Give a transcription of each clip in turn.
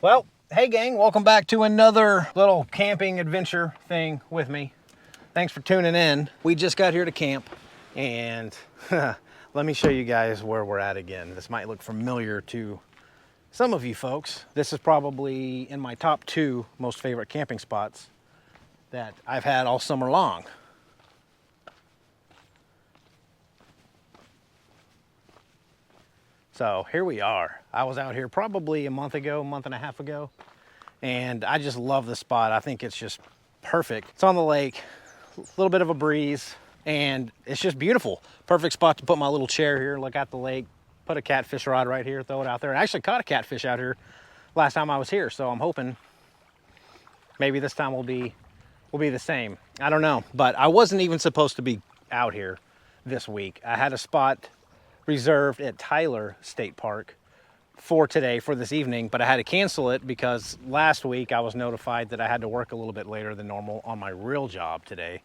Well, hey gang, welcome back to another little camping adventure thing with me. Thanks for tuning in. We just got here to camp and let me show you guys where we're at again. This might look familiar to some of you folks. This is probably in my top 2 most favorite camping spots that I've had all summer long. So here we are. I was out here probably a month and a half ago, and I just love the spot. I think it's just perfect. It's on the lake, a little bit of a breeze, and it's just beautiful. Perfect spot to put my little chair here, look out the lake, put a catfish rod right here, throw it out there. I actually caught a catfish out here last time I was here, so I'm hoping maybe this time will be the same. I don't know, but I wasn't even supposed to be out here this week. I had a spot reserved at Tyler State Park for today, for this evening, but I had to cancel it because last week I was notified that I had to work a little bit later than normal on my real job today.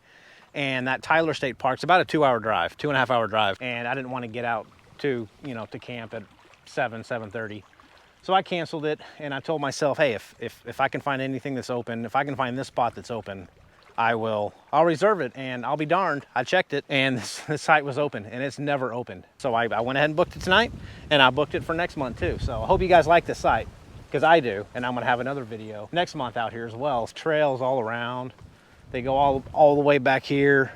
And that Tyler State Park's about a 2-hour drive, 2.5-hour drive. And I didn't want to get out to camp at 7:30. So I canceled it, and I told myself, hey, if I can find anything that's open, if I can find this spot that's open, I'll reserve it, and I'll be darned. I checked it, and this site was open, and it's never opened. So I went ahead and booked it tonight, and I booked it for next month too. So I hope you guys like this site, because I do, and I'm gonna have another video next month out here as well. It's trails all around. They go all the way back here.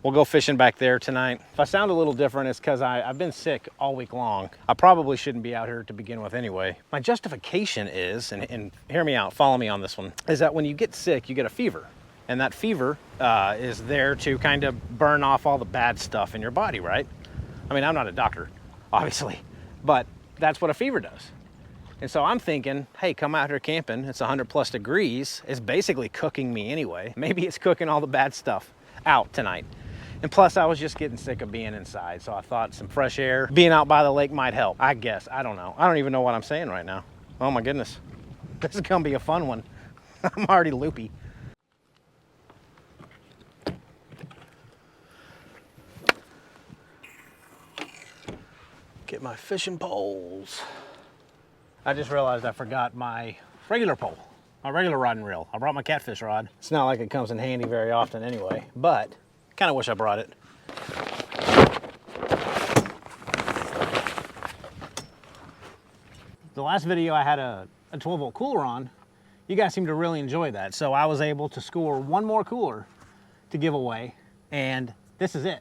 We'll go fishing back there tonight. If I sound a little different, it's because I've been sick all week long. I probably shouldn't be out here to begin with anyway. My justification is, and hear me out, follow me on this one, is that when you get sick, you get a fever. And that fever is there to kind of burn off all the bad stuff in your body, right? I mean, I'm not a doctor, obviously, but that's what a fever does. And so I'm thinking, hey, come out here camping. It's 100+ degrees. It's basically cooking me anyway. Maybe it's cooking all the bad stuff out tonight. And plus, I was just getting sick of being inside, so I thought some fresh air, being out by the lake might help. I guess, I don't know. I don't even know what I'm saying right now. Oh my goodness. This is gonna be a fun one. I'm already loopy. Get my fishing poles. I just realized I forgot my regular pole, my regular rod and reel. I brought my catfish rod. It's not like it comes in handy very often anyway, but kind of wish I brought it. The last video I had a 12-volt cooler on. You guys seem to really enjoy that. So I was able to score one more cooler to give away, and this is it.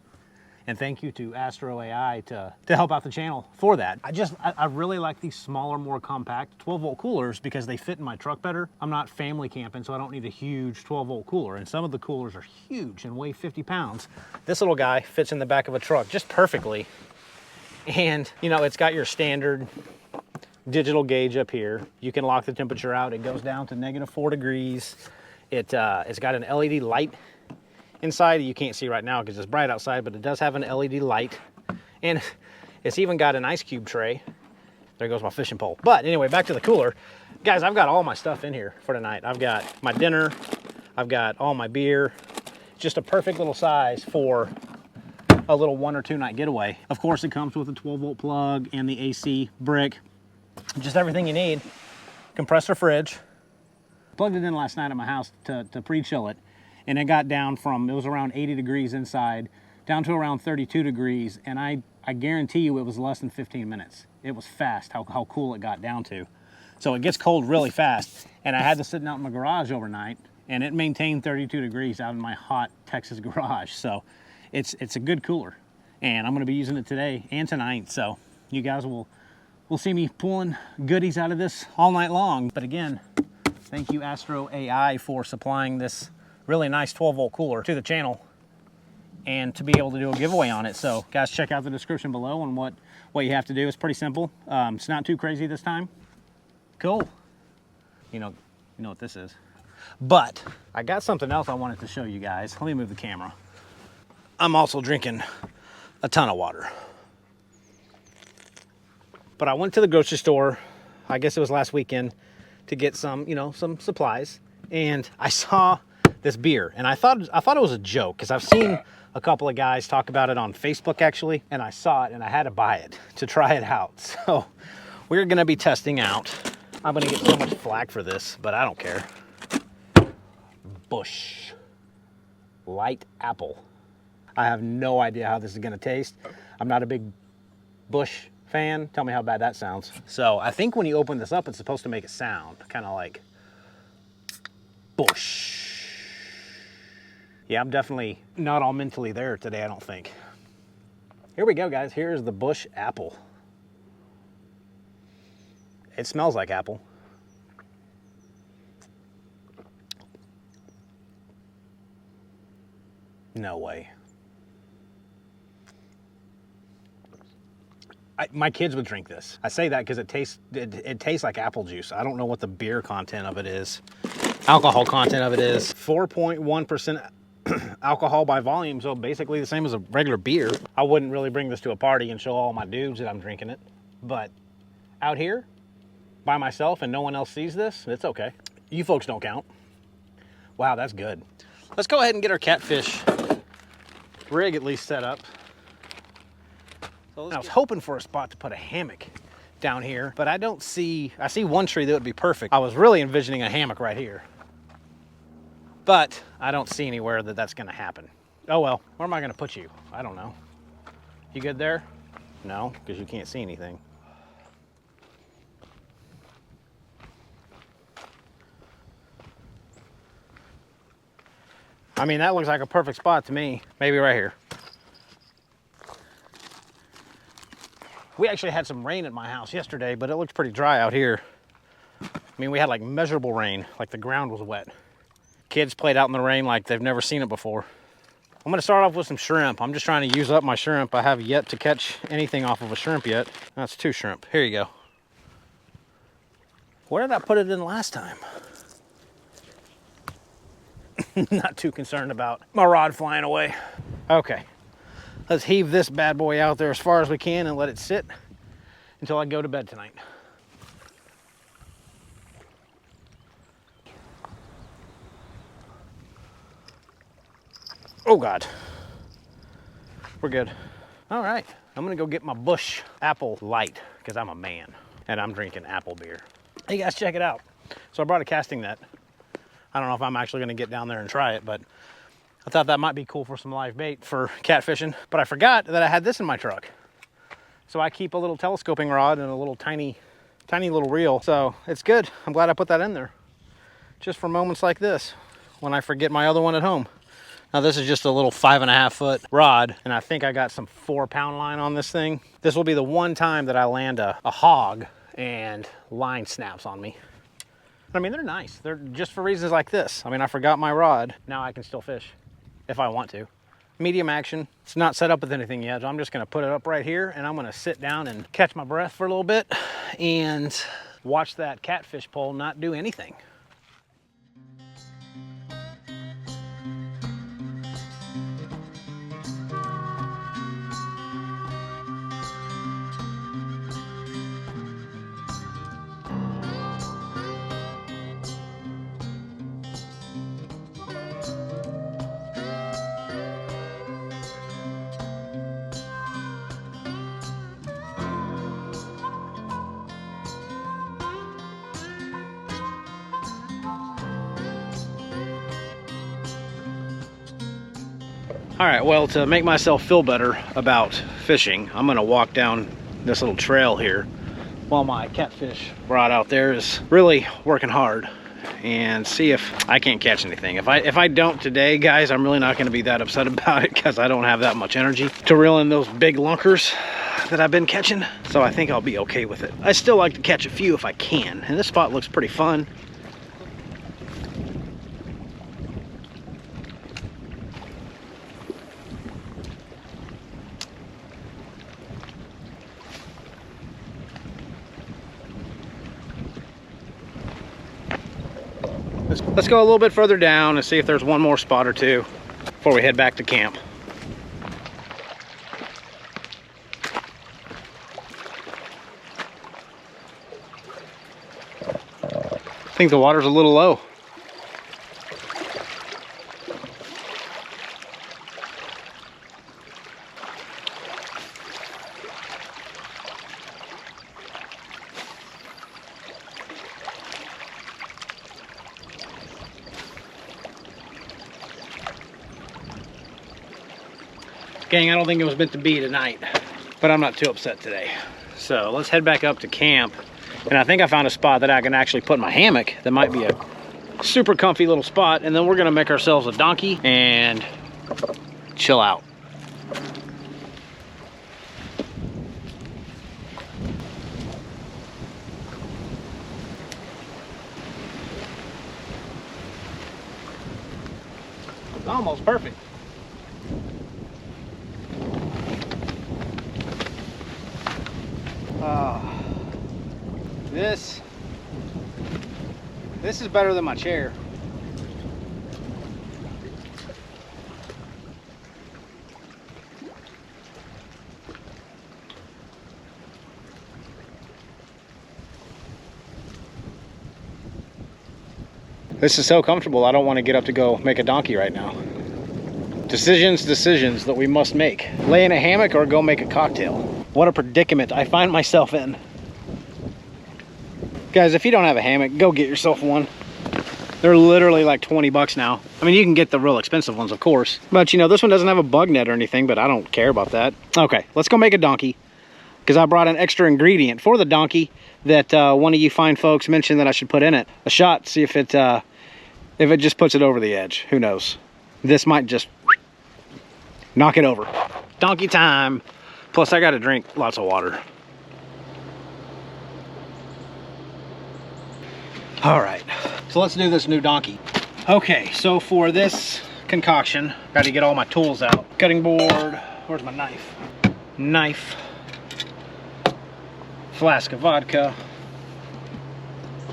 And thank you to AstroAI to help out the channel for that. I really like these smaller, more compact 12-volt coolers because they fit in my truck better. I'm not family camping, so I don't need a huge 12-volt cooler. And some of the coolers are huge and weigh 50 pounds. This little guy fits in the back of a truck just perfectly. And, it's got your standard digital gauge up here. You can lock the temperature out. It goes down to -4 degrees. It's got an LED light inside. You can't see right now because it's bright outside, but it does have an LED light, and it's even got an ice cube tray. There goes my fishing pole. But anyway, back to the cooler. Guys, I've got all my stuff in here for tonight. I've got my dinner, I've got all my beer. Just a perfect little size for a little 1 or 2 night getaway. Of course, it comes with a 12-volt plug and the AC brick. Just everything you need. Compressor fridge. Plugged it in last night at my house to pre-chill it. And it got down from, it was around 80 degrees inside, down to around 32 degrees. And I guarantee you it was less than 15 minutes. It was fast how cool it got down to. So it gets cold really fast. And I had to sit out in my garage overnight, and it maintained 32 degrees out in my hot Texas garage. So it's a good cooler. And I'm gonna be using it today and tonight. So you guys will see me pulling goodies out of this all night long. But again, thank you AstroAI for supplying this really nice 12-volt cooler to the channel and to be able to do a giveaway on it. So guys, check out the description below on what you have to do. It's pretty simple. It's not too crazy this time. Cool. You know what this is. But I got something else I wanted to show you guys. Let me move the camera. I'm also drinking a ton of water. But I went to the grocery store, I guess it was last weekend, to get some supplies, and I saw this beer, and I thought it was a joke because I've seen a couple of guys talk about it on Facebook actually, and I saw it and I had to buy it to try it out. So we're gonna be testing out I'm gonna get so much flack for this, but I don't care. Bush light apple. I have no idea how this is gonna taste. I'm not a big Bush fan. Tell me how bad that sounds. So I think when you open this up, it's supposed to make a sound, kind of like Bush. Yeah, I'm definitely not all mentally there today, I don't think. Here we go, guys. Here's the Bush apple. It smells like apple. No way. My kids would drink this. I say that because it tastes like apple juice. I don't know what the beer content of it is. Alcohol content of it is 4.1% alcohol by volume, so basically the same as a regular beer. I wouldn't really bring this to a party and show all my dudes that I'm drinking it, but out here by myself and no one else sees this, it's okay. You folks don't count. Wow, that's good. Let's go ahead and get our catfish rig at least set up. So I was hoping for a spot to put a hammock down here, but I see one tree that would be perfect. I was really envisioning a hammock right here, but I don't see anywhere that that's gonna happen. Oh well, where am I gonna put you? I don't know. You good there? No, because you can't see anything. I mean, that looks like a perfect spot to me. Maybe right here. We actually had some rain at my house yesterday, but it looked pretty dry out here. I mean, we had like measurable rain, like the ground was wet. Kids played out in the rain like they've never seen it before. I'm gonna start off with some shrimp. I'm just trying to use up my shrimp. I have yet to catch anything off of a shrimp yet. That's 2 shrimp. Here you go. Where did I put it in last time? Not too concerned about my rod flying away. Okay, let's heave this bad boy out there as far as we can and let it sit until I go to bed tonight. Oh God, we're good. All right, I'm gonna go get my Bush apple light because I'm a man and I'm drinking apple beer. Hey guys, check it out. So I brought a casting net. I don't know if I'm actually gonna get down there and try it, but I thought that might be cool for some live bait for catfishing. But I forgot that I had this in my truck. So I keep a little telescoping rod and a little tiny little reel. So it's good. I'm glad I put that in there. Just for moments like this, when I forget my other one at home. Now this is just a little 5.5 foot rod, and I think I got some 4-pound line on this thing. This will be the one time that I land a hog and line snaps on me. I mean, they're nice. They're just for reasons like this. I mean, I forgot my rod. Now I can still fish if I want to. Medium action. It's not set up with anything yet, so I'm just gonna put it up right here and I'm gonna sit down and catch my breath for a little bit and watch that catfish pole not do anything. All right, well, to make myself feel better about fishing, I'm gonna walk down this little trail here while my catfish rod out there is really working hard and see if I can't catch anything. If I don't today, guys, I'm really not gonna be that upset about it because I don't have that much energy to reel in those big lunkers that I've been catching. So I think I'll be okay with it. I still like to catch a few if I can, and this spot looks pretty fun. Let's go a little bit further down and see if there's one more spot or two before we head back to camp. I think the water's a little low. Gang, I don't think it was meant to be tonight, but I'm not too upset today. So let's head back up to camp. And I think I found a spot that I can actually put my hammock. That might be a super comfy little spot. And then we're gonna make ourselves a donkey and chill out. Almost perfect. This is better than my chair. This is so comfortable, I don't want to get up to go make a donkey right now. Decisions that we must make. Lay in a hammock or go make a cocktail. What a predicament I find myself in. Guys, if you don't have a hammock, go get yourself one. They're literally like 20 bucks now. I mean, you can get the real expensive ones, of course. But you know, this one doesn't have a bug net or anything, but I don't care about that. Okay, let's go make a donkey. Because I brought an extra ingredient for the donkey that one of you fine folks mentioned that I should put in it. A shot, see if it just puts it over the edge. Who knows? This might just knock it over. Donkey time. Plus, I got to drink lots of water. All right, so let's do this new donkey. Okay, so for this concoction, got to get all my tools out. Cutting board, where's my knife? Knife, flask of vodka,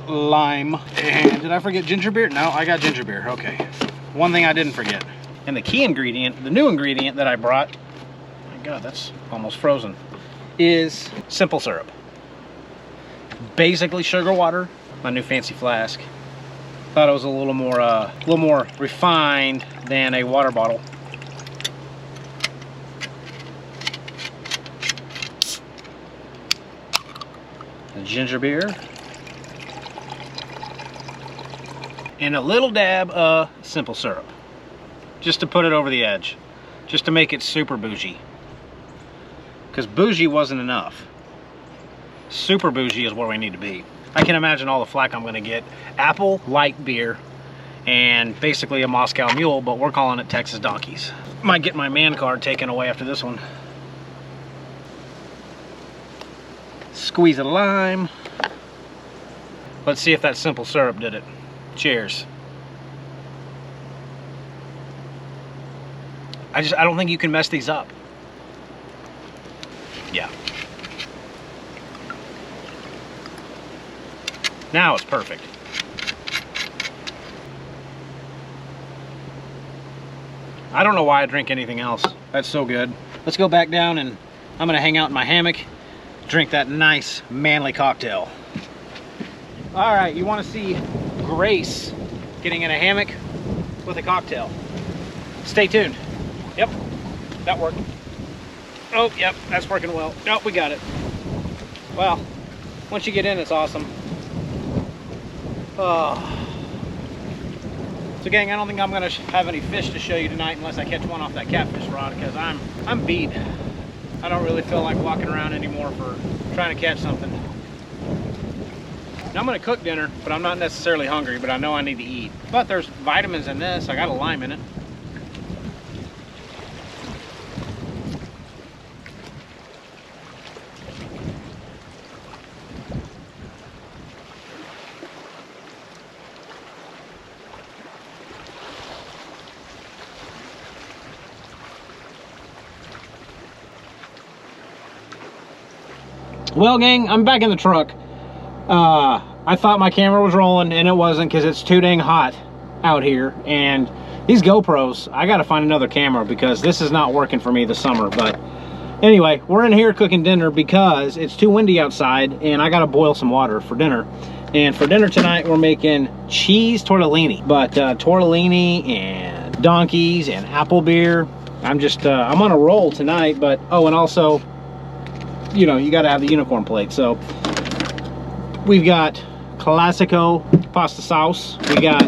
lime, and did I forget ginger beer? No, I got ginger beer, okay. One thing I didn't forget, and the key ingredient, the new ingredient that I brought, my God, that's almost frozen, is simple syrup. Basically sugar water. My new fancy flask. Thought it was a little more refined than a water bottle. The ginger beer. And a little dab of simple syrup. Just to put it over the edge. Just to make it super bougie. Because bougie wasn't enough. Super bougie is where we need to be. I can imagine all the flack I'm gonna get. Apple light beer and basically a Moscow Mule, but we're calling it Texas Donkeys. Might get my man card taken away after this one. Squeeze a lime. Let's see if that simple syrup did it. Cheers. I don't think you can mess these up. Yeah. Now it's perfect. I don't know why I drink anything else. That's so good. Let's go back down and I'm gonna hang out in my hammock, drink that nice manly cocktail. All right, you wanna see Grace getting in a hammock with a cocktail. Stay tuned. Yep, that worked. Oh, yep, that's working well. Nope, we got it. Well, once you get in, it's awesome. Oh. So gang, I don't think I'm gonna have any fish to show you tonight unless I catch one off that catfish rod, because I'm beat. I don't really feel like walking around anymore for trying to catch something. Now I'm gonna cook dinner, but I'm not necessarily hungry, but I know I need to eat. But there's vitamins in this. I got a lime in it. Well, gang, I'm back in the truck. I thought my camera was rolling, and it wasn't, because it's too dang hot out here. And these GoPros, I gotta find another camera because this is not working for me this summer. But anyway, we're in here cooking dinner because it's too windy outside, and I gotta boil some water for dinner. And for dinner tonight, we're making cheese tortellini. But tortellini and donkeys and apple beer. I'm on a roll tonight. But oh, and also, you know, you got to have the unicorn plate. So we've got Classico pasta sauce. We got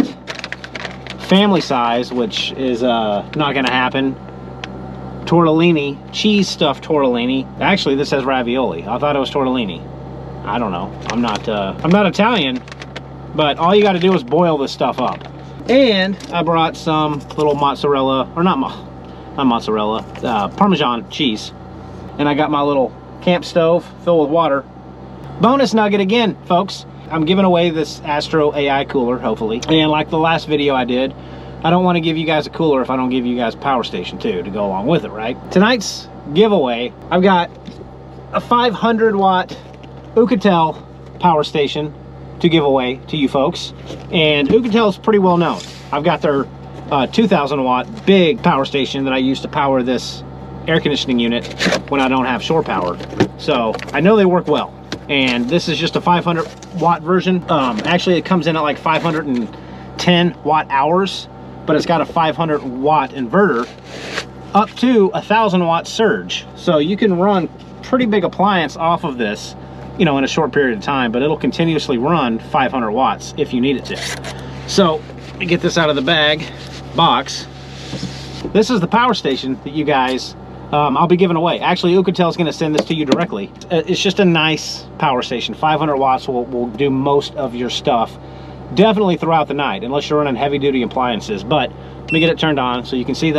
family size, which is not going to happen. tortellini, cheese stuffed tortellini. Actually, this says ravioli. I thought it was tortellini. I don't know. I'm not Italian, but all you got to do is boil this stuff up. And I brought some little mozzarella, or not mozzarella, Parmesan cheese. And I got my little camp stove filled with water. Bonus nugget again, folks. I'm giving away this AstroAI cooler, hopefully. And like the last video I did, I don't want to give you guys a cooler if I don't give you guys a power station too to go along with it, right? Tonight's giveaway, I've got a 500 watt Oukitel power station to give away to you folks. And Oukitel is pretty well known. I've got their 2000 watt big power station that I use to power this air conditioning unit when I don't have shore power. So I know they work well. And this is just a 500 watt version. Actually, it comes in at like 510 watt hours, but it's got a 500 watt inverter up to 1000 watt surge. So you can run pretty big appliance off of this, you know, in a short period of time, but it'll continuously run 500 watts if you need it to. So let me get this out of the box. This is the power station that you guys, I'll be giving away. Actually, Oukitel is going to send this to you directly. It's just a nice power station. 500 watts will do most of your stuff, definitely throughout the night, unless you're running heavy duty appliances. But let me get it turned on so you can see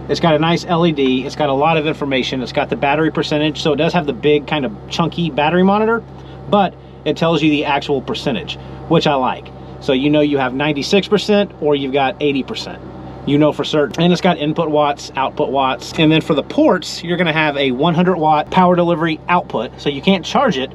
it's got a nice LED. It's got a lot of information. It's got the battery percentage. So it does have the big kind of chunky battery monitor, but it tells you the actual percentage, which I like. So you know you have 96% or you've got 80%. You know for certain. And it's got input watts, output watts. And then for the ports, you're gonna have a 100 watt power delivery output. So you can't charge it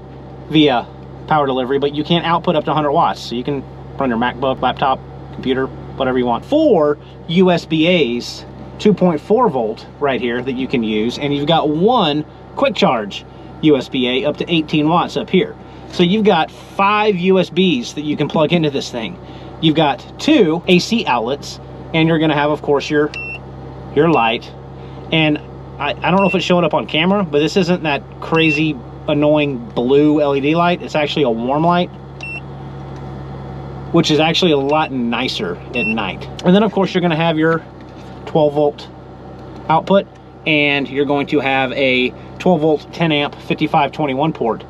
via power delivery, but you can output up to 100 watts. So you can run your MacBook, laptop, computer, whatever you want. 4 USB-A's, 2.4 volt right here that you can use. And you've got 1 quick charge USB-A up to 18 watts up here. So you've got 5 USBs that you can plug into this thing. You've got 2 AC outlets, and you're gonna have, of course, your light. And I don't know if it's showing up on camera, but this isn't that crazy annoying blue LED light. It's actually a warm light, which is actually a lot nicer at night. And then of course you're gonna have your 12 volt output, and you're going to have a 12 volt 10 amp 5521 port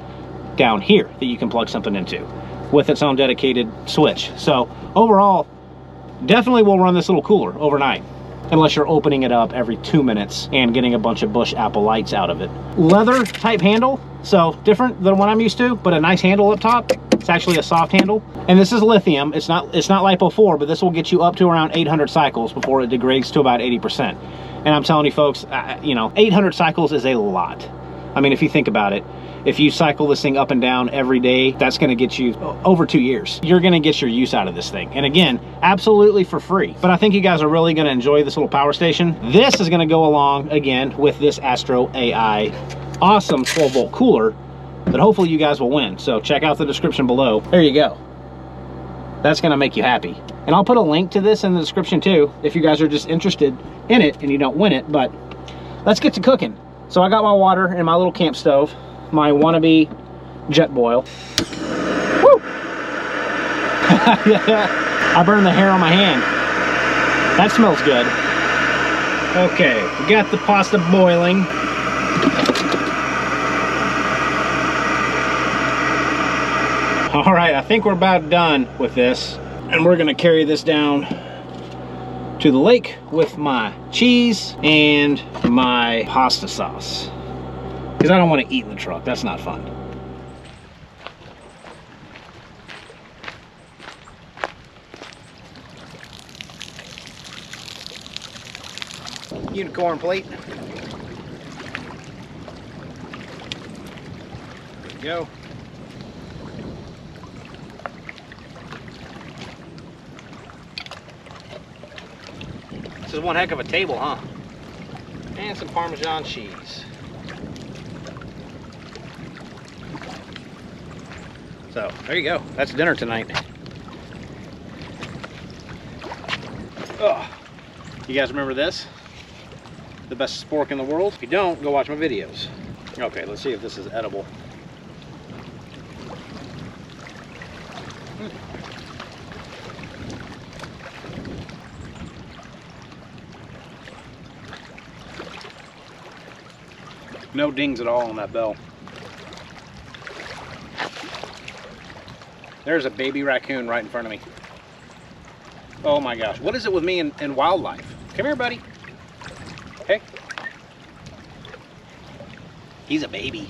down here that you can plug something into with its own dedicated switch. So overall, definitely will run this little cooler overnight, unless you're opening it up every 2 minutes and getting a bunch of Bush Apple lights out of it. Leather type handle, so different than what I'm used to, but a nice handle up top. It's actually a soft handle, and this is lithium. It's not LiPo 4, but this will get you up to around 800 cycles before it degrades to about 80%. And I'm telling you folks, you know, 800 cycles is a lot. I mean, if you think about it, if you cycle this thing up and down every day, that's going to get you over 2 years. You're going to get your use out of this thing. And again, absolutely for free. But I think you guys are really going to enjoy this little power station. This is going to go along, again, with this AstroAI awesome 12 volt cooler that hopefully you guys will win. So check out the description below. There you go. That's going to make you happy. And I'll put a link to this in the description too, if you guys are just interested in it and you don't win it. But let's get to cooking. So I got my water in my little camp stove, my wannabe jet boil. Woo! I burned the hair on my hand. That smells good. Okay, we got the pasta boiling. All right, I think we're about done with this, and we're gonna carry this down to the lake with my cheese and my pasta sauce, because I don't want to eat in the truck. That's not fun. Unicorn plate. There we go. This is one heck of a table, huh? And some Parmesan cheese. So, there you go. That's dinner tonight. Ugh. You guys remember this? The best spork in the world? If you don't, go watch my videos. Okay, let's see if this is edible. No dings at all on that bell. There's a baby raccoon right in front of me. Oh my gosh, what is it with me and wildlife? Come here, buddy. Hey. He's a baby.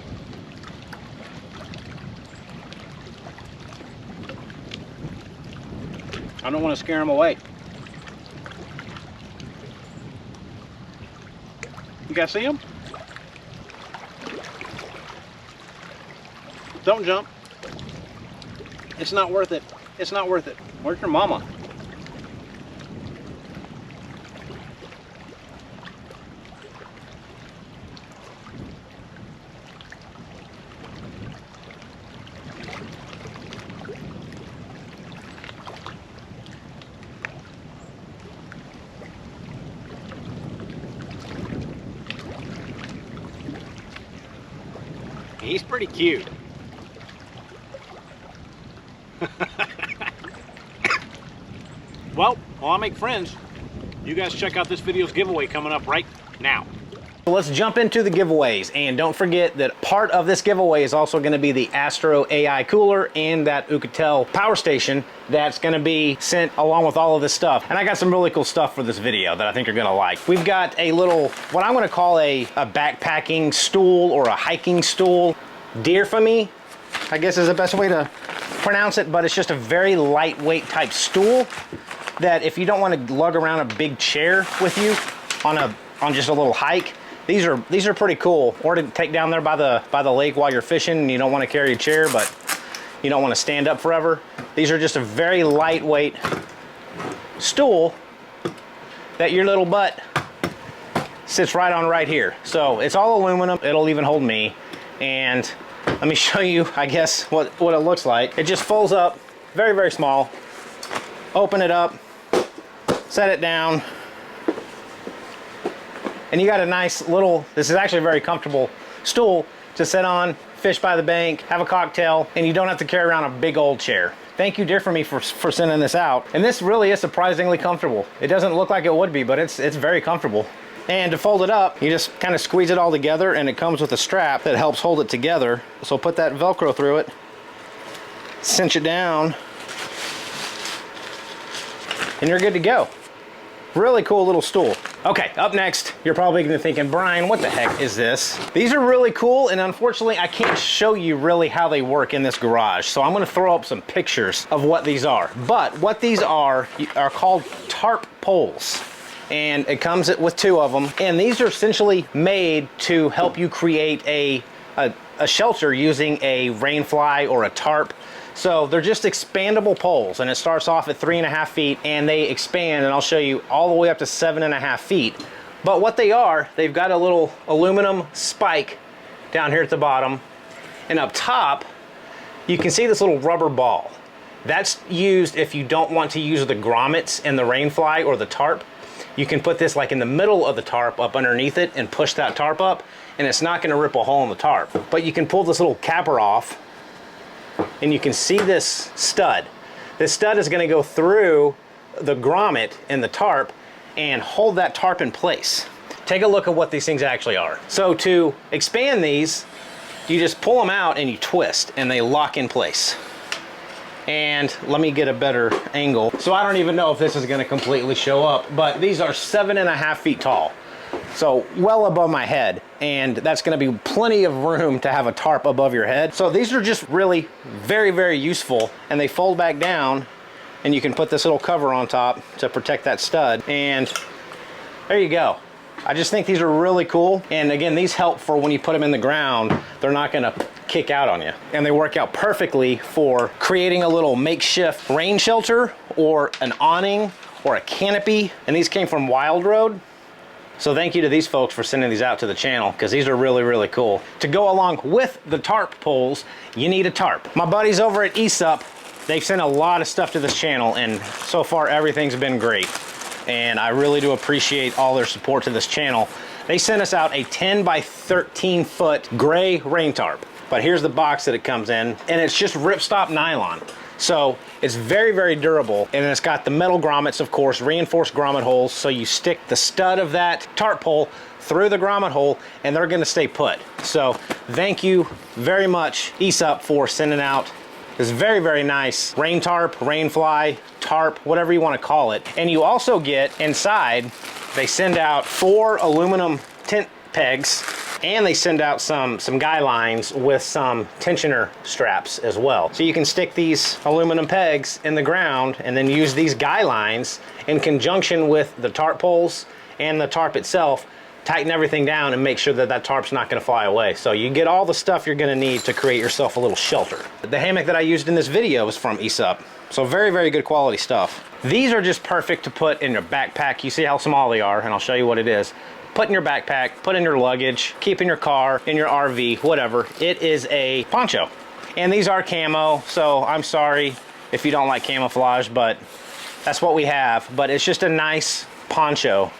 I don't want to scare him away. You guys see him? Don't jump. It's not worth it. It's not worth it. Where's your mama? He's pretty cute. Well, while I make friends, you guys check out this video's giveaway coming up right now. So let's jump into the giveaways, and don't forget that part of this giveaway is also going to be the AstroAI cooler and that Oukitel power station that's going to be sent along with all of this stuff. And I got some really cool stuff for this video that I think you're going to like. We've got a little, what I'm going to call a backpacking stool or a hiking stool. Dear for me, I guess is the best way to pronounce it, but it's just a very lightweight type stool that if you don't want to lug around a big chair with you on just a little hike, these are pretty cool. Or to take down there by the lake while you're fishing and you don't want to carry a chair, but you don't want to stand up forever. These are just a very lightweight stool that your little butt sits right on right here. So it's all aluminum. It'll even hold me. And let me show you, I guess, what it looks like. It just folds up, very, very small. Open it up, set it down, and you got a nice little, this is actually a very comfortable stool to sit on, fish by the bank, have a cocktail, and you don't have to carry around a big old chair. Thank you, Dear for me, for sending this out. And this really is surprisingly comfortable. It doesn't look like it would be, but it's very comfortable. And to fold it up, you just kind of squeeze it all together, and it comes with a strap that helps hold it together. So put that Velcro through it, cinch it down, and you're good to go. Really cool little stool. Okay, up next, you're probably gonna be thinking, Brian, what the heck is this? These are really cool, and unfortunately, I can't show you really how they work in this garage. So I'm gonna throw up some pictures of what these are. But what these are called tarp poles. And it comes with 2 of them. And these are essentially made to help you create a shelter using a rain fly or a tarp. So they're just expandable poles, and it starts off at 3.5 feet, and they expand, and I'll show you all the way up to 7.5 feet. But what they are, they've got a little aluminum spike down here at the bottom, and up top, you can see this little rubber ball. That's used if you don't want to use the grommets in the rain fly or the tarp. You can put this like in the middle of the tarp up underneath it and push that tarp up, and it's not going to rip a hole in the tarp. But you can pull this little capper off, and you can see this stud. This stud is going to go through the grommet in the tarp and hold that tarp in place. Take a look at what these things actually are. So to expand these, you just pull them out and you twist, and they lock in place. And let me get a better angle. So I don't even know if this is gonna completely show up, but these are 7.5 feet tall. So well above my head. And that's gonna be plenty of room to have a tarp above your head. So these are just really very, very useful, and they fold back down, and you can put this little cover on top to protect that stud. And there you go. I just think these are really cool. And again, these help for when you put them in the ground, they're not gonna kick out on you. And they work out perfectly for creating a little makeshift rain shelter or an awning or a canopy. And these came from Wild Road. So thank you to these folks for sending these out to the channel, because these are really, really cool. To go along with the tarp poles, you need a tarp. My buddies over at ESUP, they've sent a lot of stuff to this channel, and so far everything's been great. And I really do appreciate all their support to this channel. They sent us out a 10 by 13 foot gray rain tarp. But here's the box that it comes in, and it's just ripstop nylon. So it's very, very durable, and it's got the metal grommets, of course, reinforced grommet holes, so you stick the stud of that tarp pole through the grommet hole and they're gonna stay put. So thank you very much, ESUP, for sending out this very, very nice rain tarp, rain fly, tarp, whatever you wanna call it. And you also get inside, they send out 4 aluminum tent pegs, and they send out some guy lines with some tensioner straps as well. So you can stick these aluminum pegs in the ground and then use these guy lines in conjunction with the tarp poles and the tarp itself, tighten everything down and make sure that that tarp's not gonna fly away. So you get all the stuff you're gonna need to create yourself a little shelter. The hammock that I used in this video is from ESUP. So very, very good quality stuff. These are just perfect to put in your backpack. You see how small they are, and I'll show you what it is. Put in your backpack, put in your luggage, keep in your car, in your RV, whatever. It is a poncho. And these are camo, so I'm sorry if you don't like camouflage, but that's what we have. But it's just a nice poncho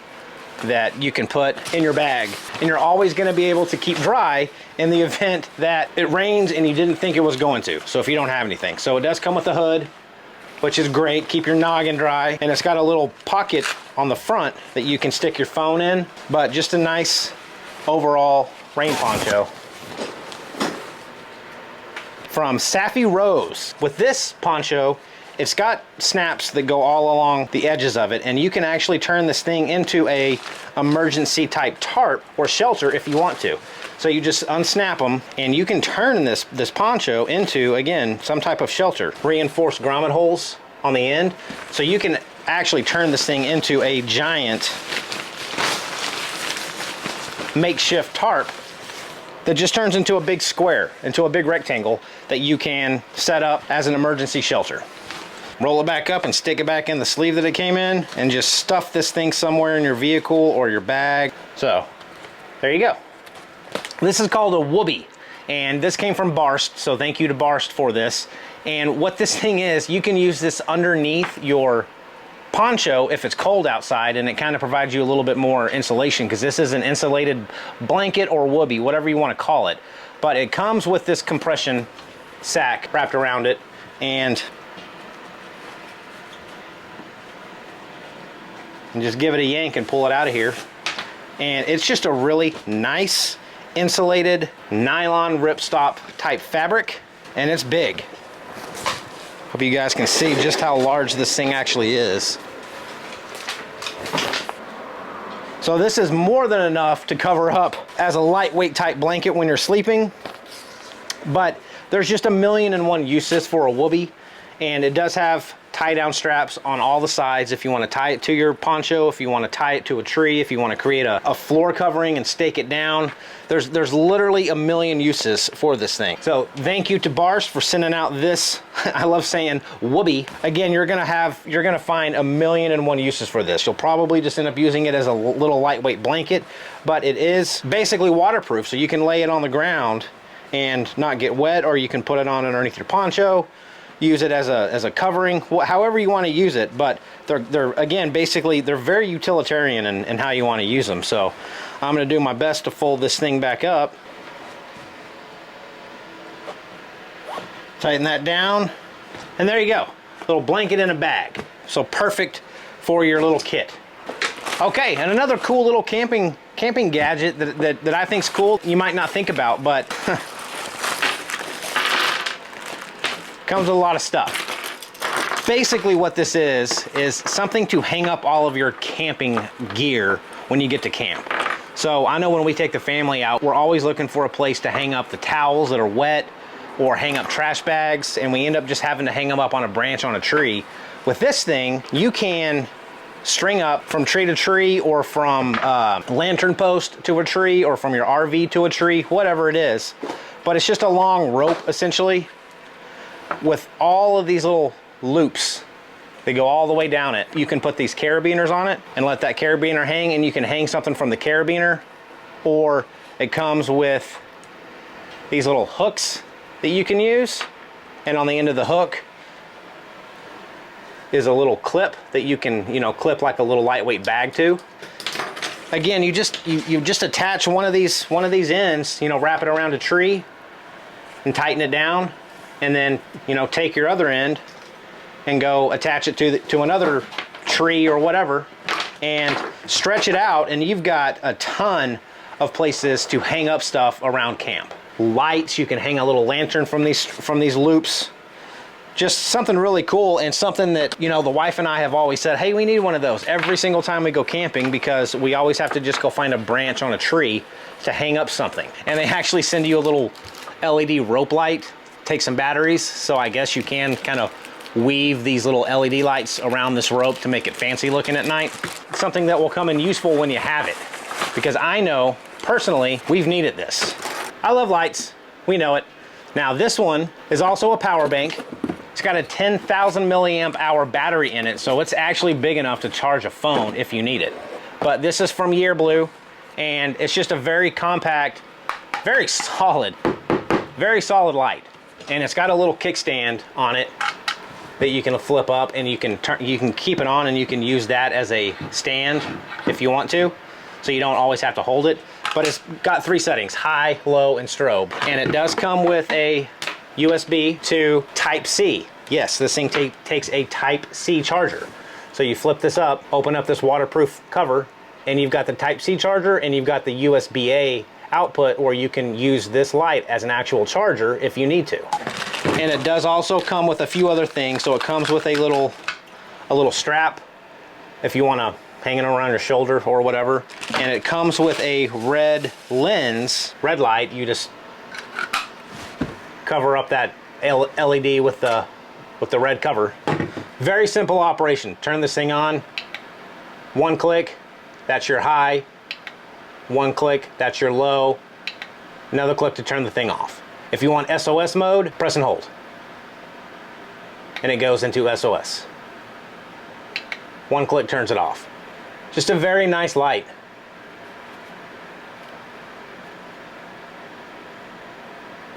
that you can put in your bag. And you're always gonna be able to keep dry in the event that it rains and you didn't think it was going to. So if you don't have anything. So it does come with a hood, which is great. Keep your noggin dry. And it's got a little pocket on the front that you can stick your phone in, but just a nice overall rain poncho from Safi Rose. With this poncho, it's got snaps that go all along the edges of it, and you can actually turn this thing into a emergency type tarp or shelter if you want to. So you just unsnap them and you can turn this poncho into, again, some type of shelter. Reinforced grommet holes on the end, so you can actually turn this thing into a giant makeshift tarp that just turns into a big square, into a big rectangle that you can set up as an emergency shelter. Roll it back up and stick it back in the sleeve that it came in and just stuff this thing somewhere in your vehicle or your bag. So there you go. This is called a Whoobie, and this came from Barst, so thank you to Barst for this. And what this thing is, you can use this underneath your poncho if it's cold outside, and it kind of provides you a little bit more insulation, because this is an insulated blanket or Whoobie, whatever you want to call it. But it comes with this compression sack wrapped around it, and just give it a yank and pull it out of here. And it's just a really nice insulated nylon ripstop type fabric, and it's big. Hope you guys can see just how large this thing actually is. So this is more than enough to cover up as a lightweight type blanket when you're sleeping, but there's just 1,000,001 uses for a Whoobie, and it does have tie down straps on all the sides if you want to tie it to your poncho, if you want to tie it to a tree, if you want to create a floor covering and stake it down. There's literally 1,000,000 uses for this thing. So thank you to Barst for sending out this, I love saying Whoobie. Again, you're gonna find 1,000,001 uses for this. You'll probably just end up using it as a little lightweight blanket, but it is basically waterproof, so you can lay it on the ground and not get wet, or you can put it on underneath your poncho, use it as a covering, however you want to use it. But they're again, basically, they're very utilitarian in how you want to use them. So I'm going to do my best to fold this thing back up, tighten that down, and there you go, little blanket in a bag. So perfect for your little kit. Okay, and another cool little camping gadget that I think's cool, you might not think about, but comes with a lot of stuff. Basically what this is something to hang up all of your camping gear when you get to camp. So I know when we take the family out, we're always looking for a place to hang up the towels that are wet, or hang up trash bags, and we end up just having to hang them up on a branch on a tree. With this thing, you can string up from tree to tree, or from lantern post to a tree, or from your RV to a tree, whatever it is. But it's just a long rope, essentially, with all of these little loops. They go all the way down it. You can put these carabiners on it and let that carabiner hang, and you can hang something from the carabiner, or it comes with these little hooks that you can use, and on the end of the hook is a little clip that you can, clip like a little lightweight bag to. Again, you just attach one of these ends, wrap it around a tree and tighten it down, and then, you know, take your other end and go attach it to another tree or whatever and stretch it out, and you've got a ton of places to hang up stuff around camp. Lights, you can hang a little lantern from these loops. Just something really cool, and something that, you know, the wife and I have always said, hey, we need one of those every single time we go camping, because we always have to just go find a branch on a tree to hang up something. And they actually send you a little LED rope light, take some batteries, so I guess you can kind of weave these little LED lights around this rope to make it fancy looking at night. It's something that will come in useful when you have it, because I know personally we've needed this. I love lights, we know it. Now this one is also a power bank. It's got a 10,000 milliamp hour battery in it, so it's actually big enough to charge a phone if you need it. But this is from Yearblue, and it's just a very compact, very solid light. And it's got a little kickstand on it that you can flip up, and you can keep it on, and you can use that as a stand if you want to, so you don't always have to hold it. But it's got 3 settings: high, low, and strobe. And it does come with a USB to Type-C. Yes, this thing takes a Type-C charger. So you flip this up, open up this waterproof cover, and you've got the Type-C charger, and you've got the USB-A output where you can use this light as an actual charger if you need to. And it does also come with a few other things. So it comes with a little strap if you want to hang it around your shoulder or whatever. And it comes with a red lens, red light. You just cover up that LED with the red cover. Very simple operation. Turn this thing on, 1 click, that's your high, 1 click, that's your low, another click to turn the thing off. If you want SOS mode, press and hold, and it goes into SOS. 1 click turns it off. Just a very nice light.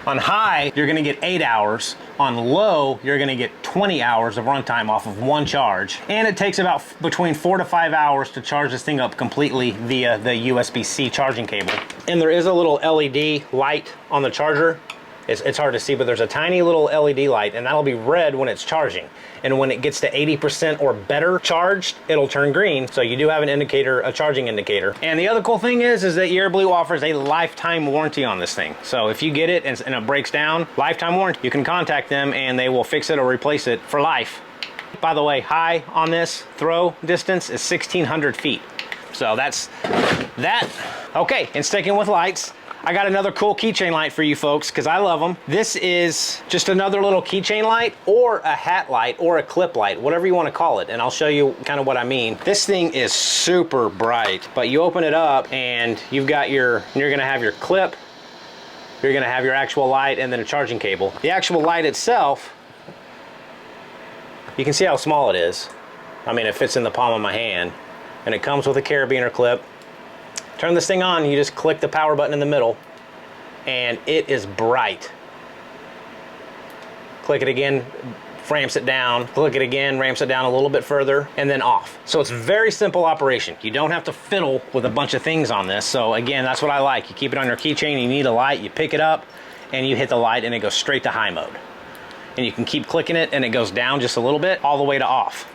On high, you're gonna get 8 hours. On low, you're gonna get 20 hours of runtime off of 1 charge. And it takes about between 4 to 5 hours to charge this thing up completely via the USB-C charging cable. And there is a little LED light on the charger. It's hard to see, but there's a tiny little LED light, and that'll be red when it's charging. And when it gets to 80% or better charged, it'll turn green. So you do have an indicator, a charging indicator. And the other cool thing is that Yearblue offers a lifetime warranty on this thing. So if you get it and it breaks down, lifetime warranty, you can contact them and they will fix it or replace it for life. By the way, high on this throw distance is 1,600 feet. So that's that. Okay, and sticking with lights, I got another cool keychain light for you folks because I love them. This is just another little keychain light or a hat light or a clip light, whatever you want to call it. And I'll show you kind of what I mean. This thing is super bright, but you open it up and you're gonna have your clip, you're gonna have your actual light, and then a charging cable. The actual light itself, you can see how small it is. I mean, it fits in the palm of my hand, and it comes with a carabiner clip. Turn this thing on, you just click the power button in the middle, and it is bright. Click it again, ramps it down. Click it again, ramps it down a little bit further, and then off. So it's a very simple operation. You don't have to fiddle with a bunch of things on this. So again, that's what I like. You keep it on your keychain, you need a light, you pick it up, and you hit the light, and it goes straight to high mode. And you can keep clicking it, and it goes down just a little bit, all the way to off.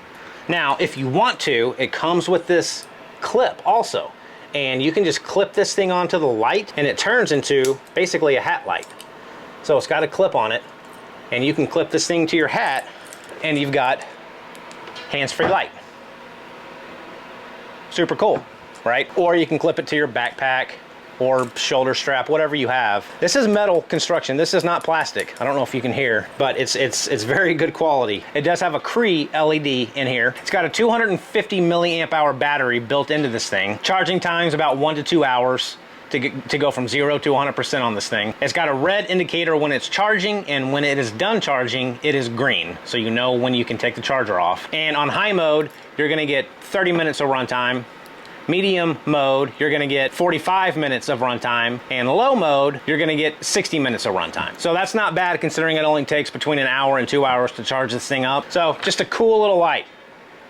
Now, if you want to, it comes with this clip also. And you can just clip this thing onto the light, and it turns into basically a hat light. So it's got a clip on it, and you can clip this thing to your hat, and you've got hands-free light. Super cool, right? Or you can clip it to your backpack or shoulder strap, whatever you have. This is metal construction. This is not plastic. I don't know if you can hear, but it's very good quality. It does have a Cree LED in here. It's got a 250 milliamp hour battery built into this thing. Charging time's about 1 to 2 hours to go from 0 to 100% on this thing. It's got a red indicator when it's charging, and when it is done charging, it is green. So you know when you can take the charger off. And on high mode, you're gonna get 30 minutes of runtime. Medium mode, you're gonna get 45 minutes of runtime, and low mode, you're gonna get 60 minutes of runtime. So that's not bad considering it only takes between an hour and 2 hours to charge this thing up. So just a cool little light.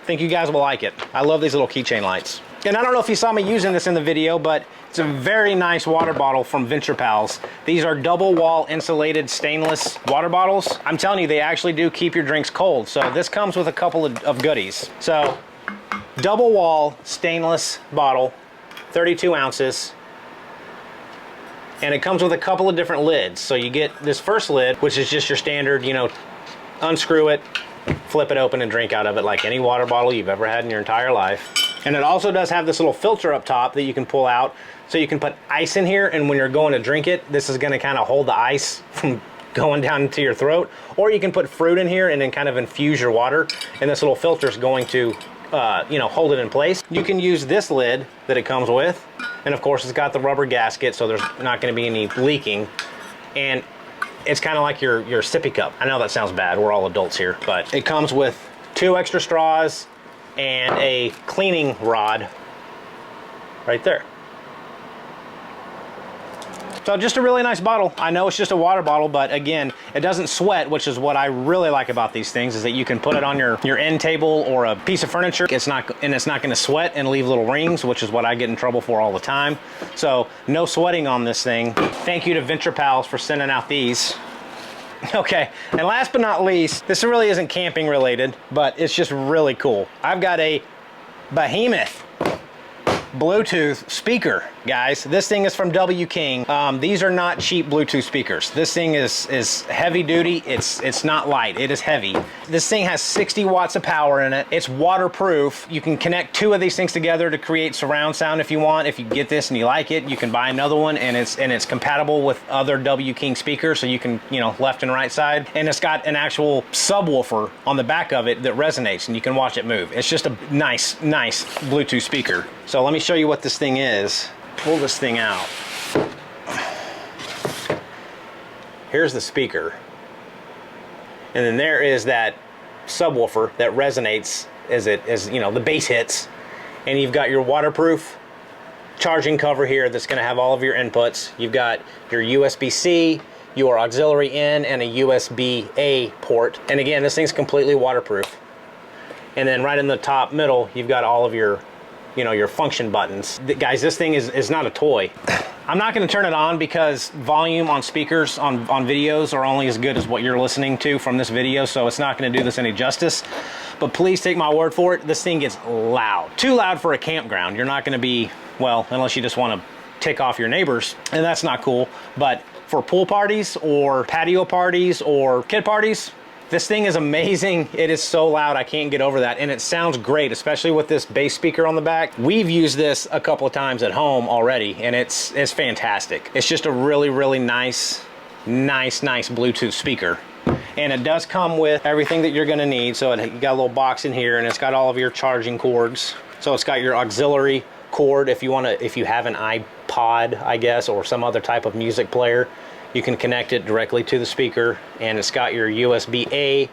I think you guys will like it. I love these little keychain lights. And I don't know if you saw me using this in the video, but it's a very nice water bottle from Venture Pals. These are double wall insulated stainless water bottles. I'm telling you, they actually do keep your drinks cold. So this comes with a couple of goodies. So double wall stainless bottle, 32 ounces. And it comes with a couple of different lids. So you get this first lid, which is just your standard, you know, unscrew it, flip it open and drink out of it like any water bottle you've ever had in your entire life. And it also does have this little filter up top that you can pull out, so you can put ice in here, and when you're going to drink it, this is gonna kind of hold the ice from going down into your throat. Or you can put fruit in here and then kind of infuse your water, and this little filter is going to you know, hold it in place. You can use this lid that it comes with, and of course it's got the rubber gasket, so there's not going to be any leaking. And it's kind of like your sippy cup. I know that sounds bad, we're all adults here, but it comes with 2 extra straws and a cleaning rod right there. So just a really nice bottle. I know it's just a water bottle, but again, it doesn't sweat, which is what I really like about these things, is that you can put it on your end table or a piece of furniture. It's not gonna sweat and leave little rings, which is what I get in trouble for all the time. So no sweating on this thing. Thank you to Venture Pals for sending out these. Okay, and last but not least, this really isn't camping related, but it's just really cool. I've got a behemoth Bluetooth speaker, guys. This thing is from W King. These are not cheap Bluetooth speakers. This thing is heavy duty. It's not light, it is heavy. This thing has 60 watts of power in it. It's waterproof. You can connect 2 of these things together to create surround sound if you want. If you get this and you like it, you can buy another one, and it's compatible with other W King speakers, so you can, you know, left and right side. And it's got an actual subwoofer on the back of it that resonates, and you can watch it move. It's just a nice Bluetooth speaker. So let me show you what this thing is. Pull this thing out. Here's the speaker. And then there is that subwoofer that resonates as you know, the bass hits. And you've got your waterproof charging cover here that's going to have all of your inputs. You've got your USB-C, your auxiliary in, and a USB-A port. And again, this thing's completely waterproof. And then right in the top middle, you've got all of your, you know, your function buttons. Guys, this thing is not a toy. I'm not going to turn it on because volume on speakers on videos are only as good as what you're listening to from this video, so it's not going to do this any justice. But please take my word for it, this thing gets loud. Too loud for a campground. You're not going to be, well, unless you just want to tick off your neighbors, and that's not cool. But for pool parties or patio parties or kid parties, this thing is amazing. It is so loud, I can't get over that. And it sounds great, especially with this bass speaker on the back. We've used this a couple of times at home already, and it's fantastic. It's just a really nice Bluetooth speaker. And it does come with everything that you're gonna need. So you got a little box in here, and it's got all of your charging cords. So it's got your auxiliary cord if you have an iPod, I guess, or some other type of music player. You can connect it directly to the speaker, and it's got your USB-A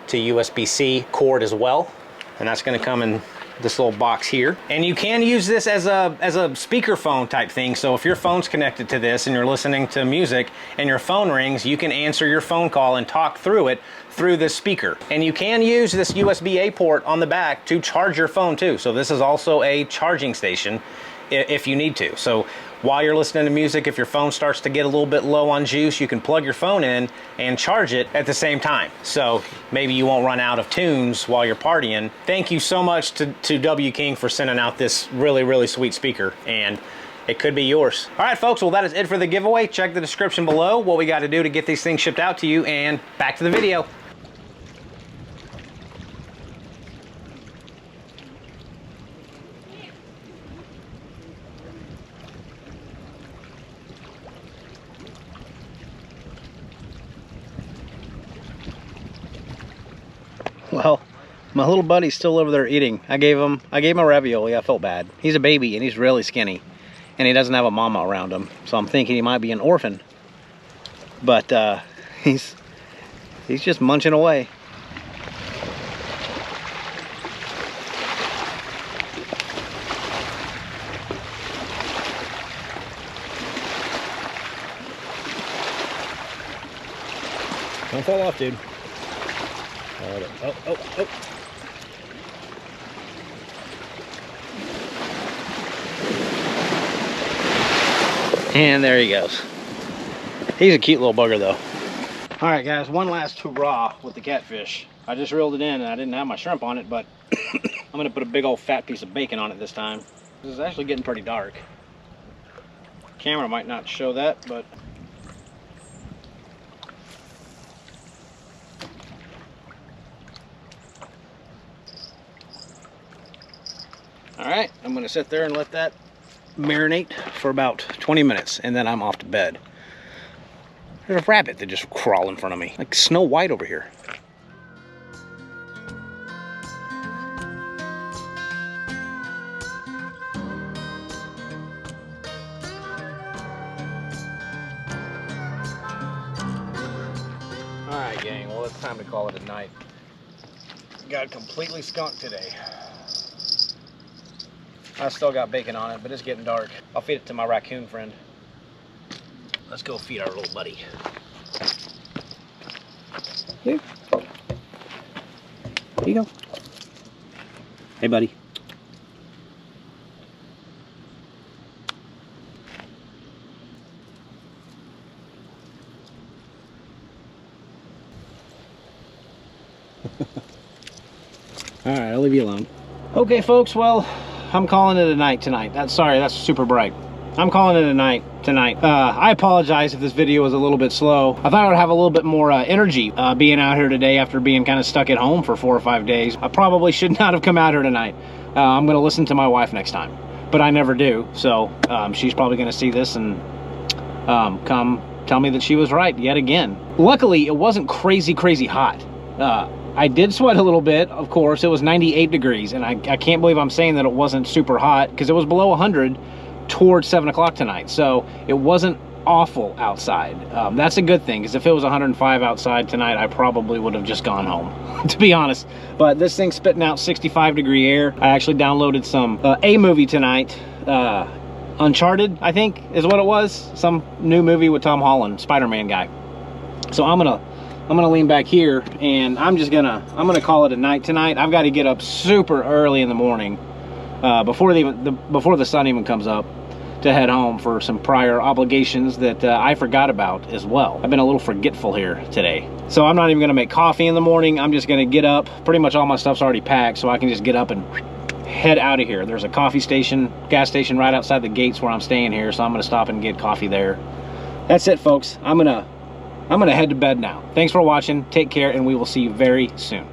to USB-C cord as well, and that's going to come in this little box here. And you can use this as a speakerphone type thing. So if your phone's connected to this and you're listening to music and your phone rings, you can answer your phone call and talk through it through this speaker. And you can use this USB-A port on the back to charge your phone too. So this is also a charging station if you need to. So while you're listening to music, if your phone starts to get a little bit low on juice, you can plug your phone in and charge it at the same time. So maybe you won't run out of tunes while you're partying. Thank you so much to W King for sending out this really sweet speaker, and it could be yours. All right, folks, well, that is it for the giveaway. Check the description below what we got to do to get these things shipped out to you, and back to the video. Well, my little buddy's still over there eating. I gave him a ravioli. I felt bad. He's a baby and he's really skinny, and he doesn't have a mama around him. So I'm thinking he might be an orphan. But he's just munching away. Don't fall off, dude. Oh. And there he goes. He's a cute little bugger though. All right guys, one last hurrah with the catfish. I just reeled it in and I didn't have my shrimp on it, but I'm gonna put a big old fat piece of bacon on it this time. This is actually getting pretty dark. Camera might not show that, but all right, I'm gonna sit there and let that marinate for about 20 minutes and then I'm off to bed. There's a rabbit that just crawled in front of me, like Snow White over here. All right, gang, well, it's time to call it a night. Got completely skunked today. I still got bacon on it, but it's getting dark. I'll feed it to my raccoon friend. Let's go feed our little buddy. Here. Here you go. Hey, buddy. All right, I'll leave you alone. Okay, folks, well, I'm calling it a night tonight. Sorry, that's super bright. I'm calling it a night tonight. I apologize if this video was a little bit slow. I thought I would have a little bit more energy being out here today after being kind of stuck at home for 4 or 5 days. I probably should not have come out here tonight. I'm gonna listen to my wife next time, but I never do. So she's probably gonna see this and come tell me that she was right yet again. Luckily, it wasn't crazy hot. I did sweat a little bit, of course. It was 98 degrees, and I can't believe I'm saying that it wasn't super hot because it was below 100 towards 7 o'clock tonight. So it wasn't awful outside. That's a good thing, because if it was 105 outside tonight, I probably would have just gone home, to be honest. But this thing's spitting out 65-degree air. I actually downloaded some a movie tonight. Uncharted, I think, is what it was. Some new movie with Tom Holland, Spider-Man guy. So I'm gonna lean back here and I'm gonna call it a night tonight. I've got to get up super early in the morning before the sun even comes up to head home for some prior obligations that I forgot about as well. I've been a little forgetful here today. So I'm not even gonna make coffee in the morning. I'm just gonna get up. Pretty much all my stuff's already packed, so I can just get up and head out of here. There's a coffee station, gas station right outside the gates where I'm staying here, so I'm gonna stop and get coffee there. That's it, folks. I'm gonna head to bed now. Thanks for watching. Take care, and we will see you very soon.